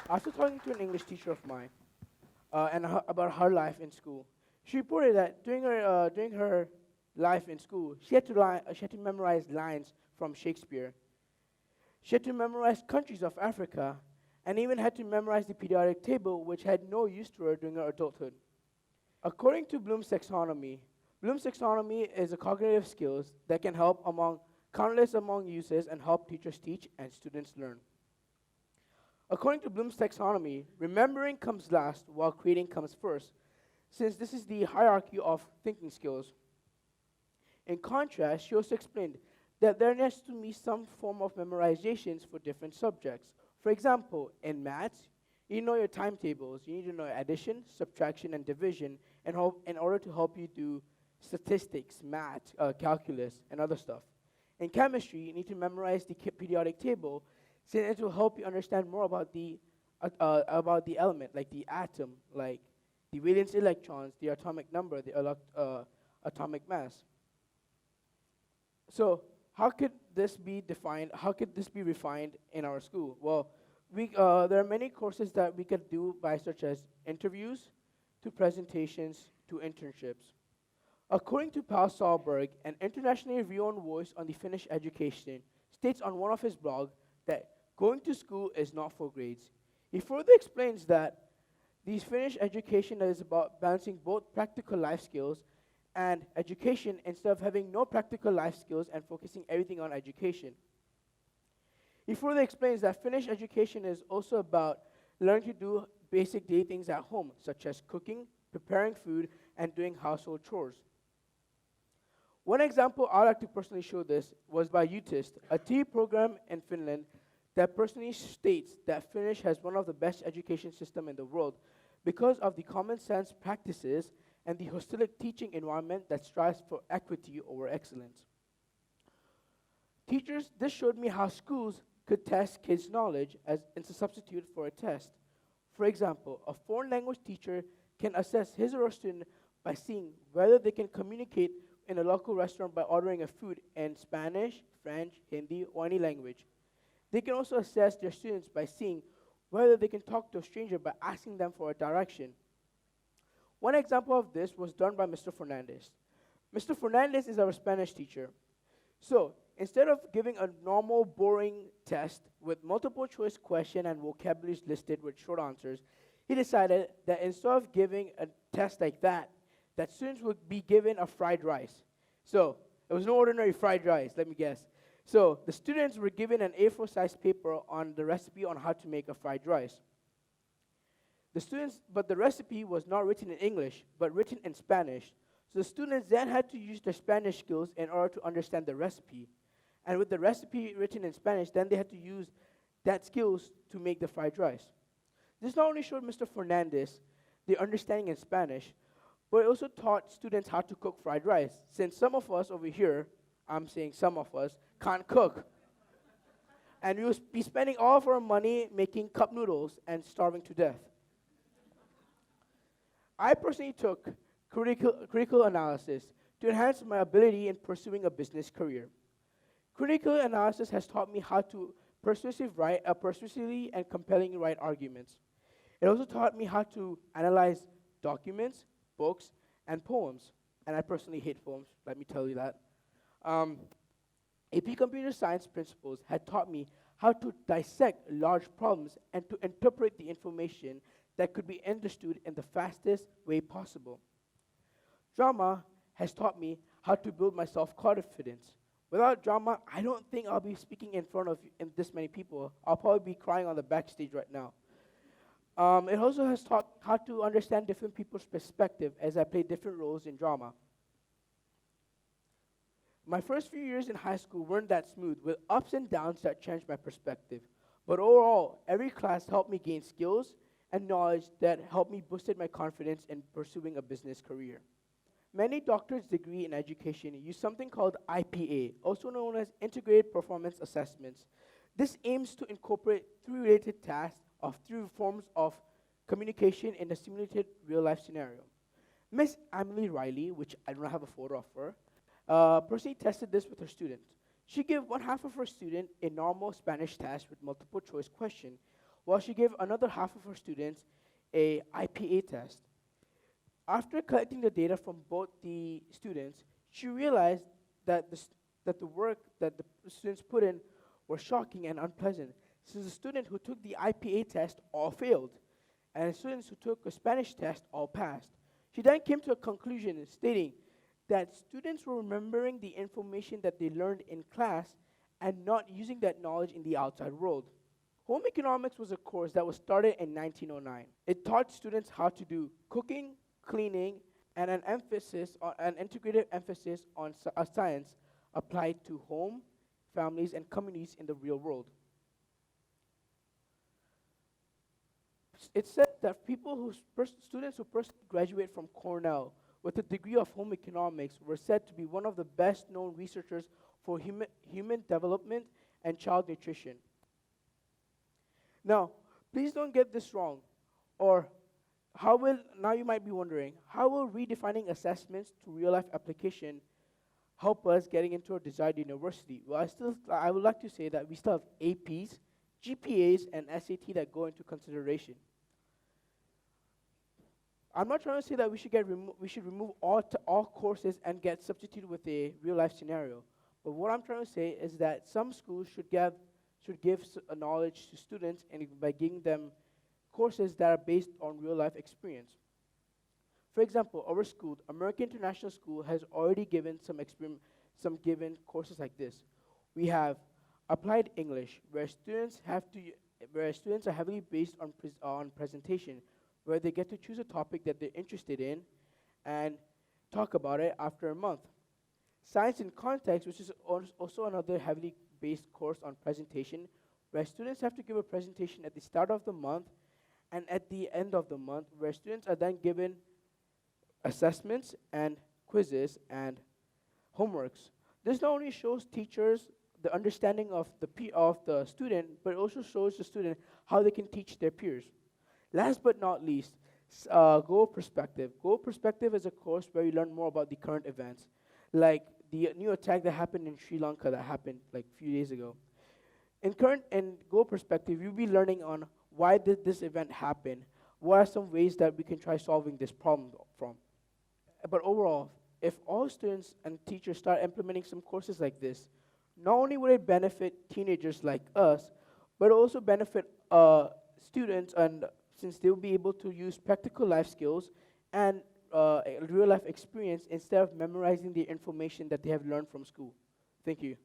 After talking to an English teacher of mine about her life in school, she reported that during her life in school, she had to memorize lines from Shakespeare. She had to memorize countries of Africa, and even had to memorize the periodic table, which had no use to her during her adulthood. According to Bloom's taxonomy is a cognitive skills that can help among countless among uses and help teachers teach and students learn. According to Bloom's taxonomy, remembering comes last while creating comes first, since this is the hierarchy of thinking skills. In contrast, she also explained that there needs to be some form of memorizations for different subjects. For example, in maths, you know your timetables. You need to know addition, subtraction, and division in order to help you do statistics, math, calculus, and other stuff. In chemistry, you need to memorize the periodic table, since it will help you understand more about the element, like the atom, like the valence electrons, the atomic number, the atomic mass. So how could this be defined? How could this be refined in our school? Well, there are many courses that we could do by such as interviews, to presentations, to internships. According to Paul Sahlberg, an internationally renowned voice on the Finnish education, states on one of his blogs that going to school is not for grades. He further explains that the Finnish education is about balancing both practical life skills and education instead of having no practical life skills and focusing everything on education. He further explains that Finnish education is also about learning to do basic daily things at home, such as cooking, preparing food, and doing household chores. One example I'd like to personally show this was by UTIST, a TV program in Finland that personally states that Finnish has one of the best education system in the world because of the common sense practices and the holistic teaching environment that strives for equity over excellence. Teachers, this showed me how schools could test kids' knowledge as a substitute for a test. For example, a foreign language teacher can assess his or her student by seeing whether they can communicate in a local restaurant by ordering a food in Spanish, French, Hindi, or any language. They can also assess their students by seeing whether they can talk to a stranger by asking them for a direction. One example of this was done by Mr. Fernandez. Mr. Fernandez is our Spanish teacher. So, instead of giving a normal, boring test with multiple choice question and vocabularies listed with short answers, he decided that instead of giving a test like that students would be given a fried rice. So, it was no ordinary fried rice, let me guess. So, the students were given an A4 size paper on the recipe on how to make a fried rice. But the recipe was not written in English, but written in Spanish. So the students then had to use their Spanish skills in order to understand the recipe. And with the recipe written in Spanish, then they had to use that skills to make the fried rice. This not only showed Mr. Fernandez the understanding in Spanish, but it also taught students how to cook fried rice. Since some of us over here, I'm saying some of us, can't cook. And we will be spending all of our money making cup noodles and starving to death. I personally took critical analysis to enhance my ability in pursuing a business career. Critical analysis has taught me how to persuasively and compellingly write arguments. It also taught me how to analyze documents, books, and poems. And I personally hate poems, let me tell you that. AP Computer Science principles had taught me how to dissect large problems and to interpret the information that could be understood in the fastest way possible. Drama has taught me how to build my self-confidence. Without drama, I don't think I'll be speaking in front of this many people. I'll probably be crying on the backstage right now. It also has taught how to understand different people's perspective as I play different roles in drama. My first few years in high school weren't that smooth, with ups and downs that changed my perspective. But overall, every class helped me gain skills and knowledge that helped me boosted my confidence in pursuing a business career. Many doctorate degree in education use something called IPA, also known as Integrated Performance Assessments. This aims to incorporate three related tasks of three forms of communication in a simulated real-life scenario. Miss Emily Riley, which I don't have a photo of her, personally tested this with her students. She gave one half of her student a normal Spanish test with multiple choice question, while she gave another half of her students a IPA test. After collecting the data from both the students, she realized that that the work that the students put in was shocking and unpleasant, since the student who took the IPA test all failed, and the students who took a Spanish test all passed. She then came to a conclusion stating that students were remembering the information that they learned in class and not using that knowledge in the outside world. Home economics was a course that was started in 1909. It taught students how to do cooking, cleaning, and an integrated emphasis on science applied to home, families, and communities in the real world. It said that students who personally graduate from Cornell with a degree of home economics were said to be one of the best known researchers for human development and child nutrition. Now, please don't get this wrong, or now you might be wondering, how will redefining assessments to real-life application help us getting into our desired university? Well, I would like to say that we still have APs, GPAs, and SAT that go into consideration. I'm not trying to say that we should remove all courses and get substituted with a real-life scenario. But what I'm trying to say is that some schools should give a knowledge to students by giving them courses that are based on real-life experience. For example, our school, American International School, has already given some given courses like this. We have applied English, where students are heavily based on presentation, where they get to choose a topic that they're interested in and talk about it after a month. Science in Context, which is also another heavily based course on presentation, where students have to give a presentation at the start of the month and at the end of the month, where students are then given assessments and quizzes and homeworks. This not only shows teachers the understanding of the student, but it also shows the student how they can teach their peers. Last but not least, Goal Perspective. Goal Perspective is a course where you learn more about the current events, like the new attack that happened in Sri Lanka that happened like a few days ago. In Goal Perspective, you'll be learning on why did this event happen, what are some ways that we can try solving this problem from. But overall, if all students and teachers start implementing some courses like this, not only will it benefit teenagers like us, but also benefit students, and since they'll be able to use practical life skills and real life experience instead of memorizing the information that they have learned from school. Thank you.